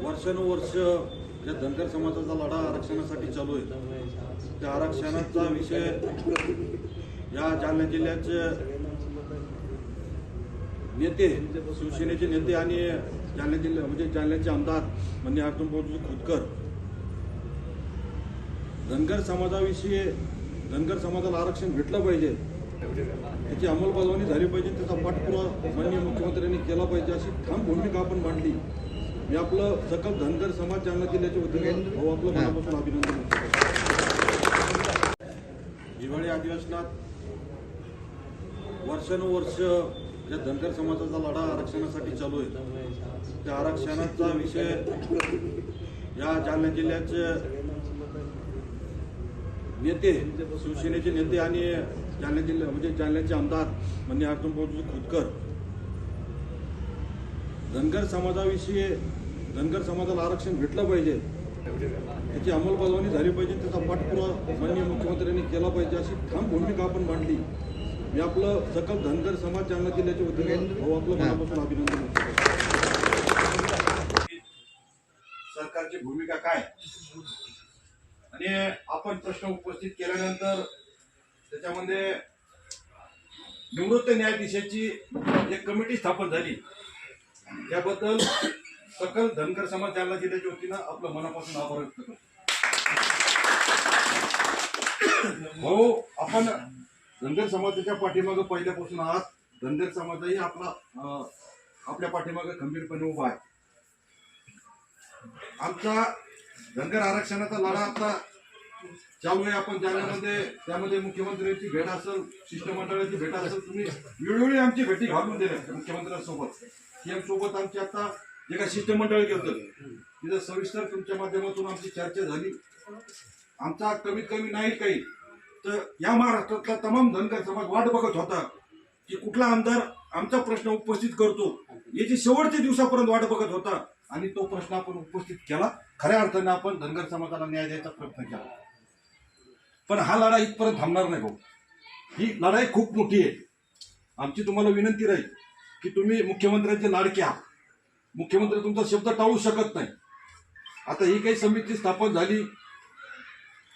वर्षानुवर्ष ज्या धनगर समाजाचा लढा आरक्षणासाठी चालू आहे, त्या आरक्षणाचा विषय या जालना जिल्ह्याचे नेते, शिवसेनेचे नेते आणि जालना जिल्हा म्हणजे जालन्याचे आमदार माननीय अर्जुन भाऊ खोतकर धनगर समाजाविषयी, धनगर समाजाला आरक्षण भेटलं पाहिजे, त्याची अंमलबजावणी झाली पाहिजे, त्याचा पाठपुरावा माननीय मुख्यमंत्र्यांनी केला पाहिजे अशी ठाम भूमिका आपण मांडली. मी आपलं सकल धनगर समाज जालना जिल्ह्याच्या वतीने भाऊ आपलं मनापासून अभिनंदन करतो. हिवाळी अधिवेशनात वर्षानुवर्ष ज्या धनगर समाजाचा लढा आरक्षणासाठी चालू आहे, त्या आरक्षणाचा विषय या जालना जिल्ह्याचे नेते, शिवसेनेचे नेते आणि जालना जिल्हा म्हणजे जालन्याचे आमदार माननीय अर्जुन भाऊ खोतकर धनगर समाजाविषयी, धनगर समाजाला आरक्षण भेटलं पाहिजे, त्याची अंमलबजावणी झाली पाहिजे, त्याचा पाठपुरावा माननीय मुख्यमंत्र्यांनी केला पाहिजे अशी ठाम भूमिका आपण मांडली. मी आपलं सकल धनगर समाज जालना जिल्ह्याच्या वतीने भाऊ आपलं मनापासून अभिनंदन करतो. सरकारची भूमिका काय आणि आपण प्रश्न उपस्थित केल्यानंतर त्याच्यामध्ये निवृत्त न्यायाधीशाची एक कमिटी स्थापन झाली. त्याबद्दल सकल धनगर समाज जालना जिल्ह्याच्या वतीनं आपलं मनापासून आभार व्यक्त करतो. भाऊ, आपण धनगर समाजाच्या पाठीमागे पहिल्यापासून आहात. धनगर समाजही आपल्या पाठीमागे खंबीरपणे उभा आहे. आमचा धनगर आरक्षणाचा लढा आता चालू आहे. आपण जालन्यामध्ये त्यामध्ये मुख्यमंत्र्यांची भेट असेल, शिष्टमंडळाची भेट असेल, तुम्ही वेळोवेळी आमची भेटी घालून दिल्या मुख्यमंत्र्यांसोबत. सीएम सोबत आमची आता एका शिष्टमंडळ घेतलं, तिथं सविस्तर तुमच्या माध्यमातून आमची चर्चा झाली. आमचा कमीत कमी नाही काही तर या महाराष्ट्रातला तमाम धनगर समाज वाट बघत होता की कुठला आमदार आमचा प्रश्न उपस्थित करतो, याची शेवटच्या दिवसापर्यंत वाट बघत होता आणि तो प्रश्न आपण उपस्थित केला. खऱ्या अर्थाने आपण धनगर समाजाला न्याय द्यायचा प्रयत्न केला. पण हा लढा इथपर्यंत थांबणार नाही भाऊ. ही लढाई खूप मोठी आहे. आमची तुम्हाला विनंती राहील की तुम्ही मुख्यमंत्र्यांचे लाडके आहात. मुख्यमंत्री तुमचा शब्द टाळू शकत नाही. आता ही काही समिती स्थापन झाली,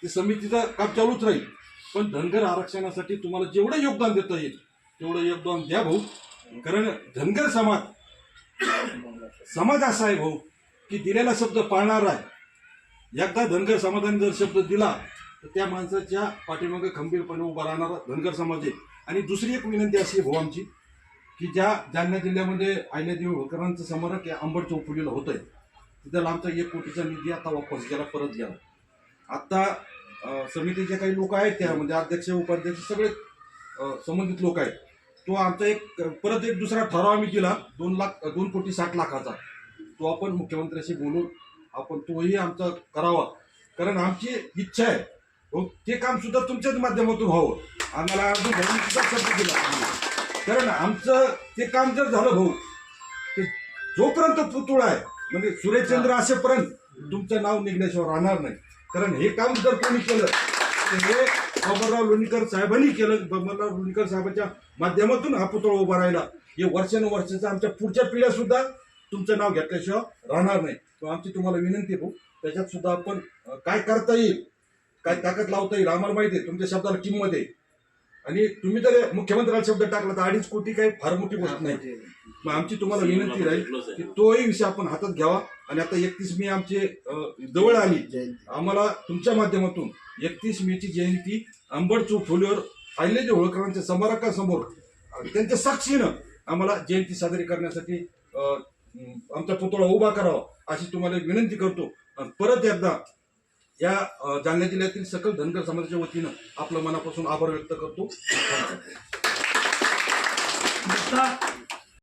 ती समितीचं काम चालूच राहील. पण धनगर आरक्षणासाठी तुम्हाला जेवढं योगदान देता येईल तेवढं योगदान द्या भाऊ. कारण धनगर समाज असा आहे भाऊ की दिलेला शब्द पाळणार आहे. एकदा धनगर समाजाने जर शब्द दिला तर त्या माणसाच्या पाठीमागे खंबीरपणे उभा राहणारा धनगर समाज आहे. आणि दुसरी एक विनंती अशी आहे भाऊ आमची की ज्या जालना जिल्ह्यामध्ये अहिल्यादेवी होळकरांचं स्मारक या अंबड चौफुलीला होत आहे, तिथं आमचा 1 कोटीचा निधी आता वापस गेला, परत गेला. आता समितीचे काही लोक आहेत, त्या म्हणजे अध्यक्ष उपाध्यक्ष सगळे संबंधित लोक आहेत. तो आमचा परत एक दुसरा ठराव आम्ही दिला 2,60,00,000चा. तो आपण मुख्यमंत्र्यांशी बोलून आपण तोही आमचा करावा. कारण आमची इच्छा आहे ते काम सुद्धा तुमच्याच माध्यमातून व्हावं. आम्हाला अर्जुन भाऊंनी सुद्धा शब्द दिला. कारण आमचं ते काम जर झालं भाऊ, ते जोपर्यंत पुतळा आहे म्हणजे सूर्यचंद्र असेपर्यंत तुमचं नाव निघण्याशिवाय राहणार नाही. कारण हे काम जर कोणी केलं तर हे बाबूराव लोणीकर साहेबांनी केलं. बाबूराव लोणीकर साहेबांच्या माध्यमातून हा पुतळा उभा राहिला. हे वर्षानुवर्षाचा आमच्या पुढच्या पिढ्या सुद्धा तुमचं नाव घेतल्याशिवाय राहणार नाही. तो आमची तुम्हाला विनंती भाऊ, त्याच्यात सुद्धा आपण काय करता येईल, काय ताकद लावता येईल. आम्हाला माहिती आहे तुमच्या शब्दाला किंमत आहे. आणि तुम्ही जर मुख्यमंत्र्याला शब्द टाकला तर 2.5 कोटी काही फार मोठी गोष्ट नाही. मग आमची तुम्हाला विनंती राहील की तोही विषय आपण हातात घ्यावा. आणि आता 31 मे आमचे जवळ आली. आम्हाला तुमच्या माध्यमातून 31 मेची जयंती अंबड चौफुलीवर अहिल्यादेवी होळकरांच्या स्मारकासमोर त्यांच्या साक्षीनं आम्हाला जयंती साजरी करण्यासाठी आमचा पुतळा उभा करावा अशी तुम्हाला विनंती करतो. आणि परत एकदा या जालना जिल्ह्यातील सकल धनगर समाजाच्या वतीनं आपलं मनापासून आभार व्यक्त करतो.